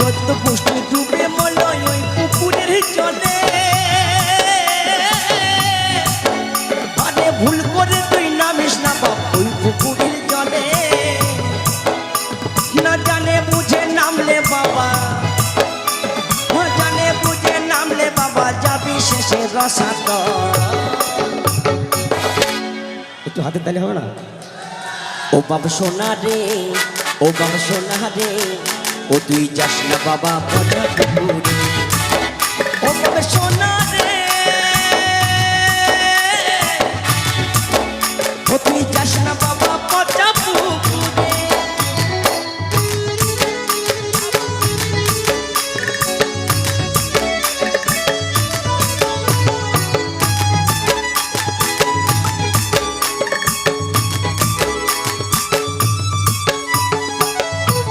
যত পুষ্টি ডুবে মলয় ওই পুকুরের জলে আরে ভুল করে তুই নামিস না বাপ ওই পুকুরের জলে না জানে বুঝে নামলে বাবা না জানে বুঝে নামলে বাবা যাবি শেষে রসাত একটু হাতে তালে হবে না ও বাবা সোনা রে ও বাবা সোনা রে ও তুই যাস না বাবা পদ্মা পুকুরে ও বাবা সোনা রে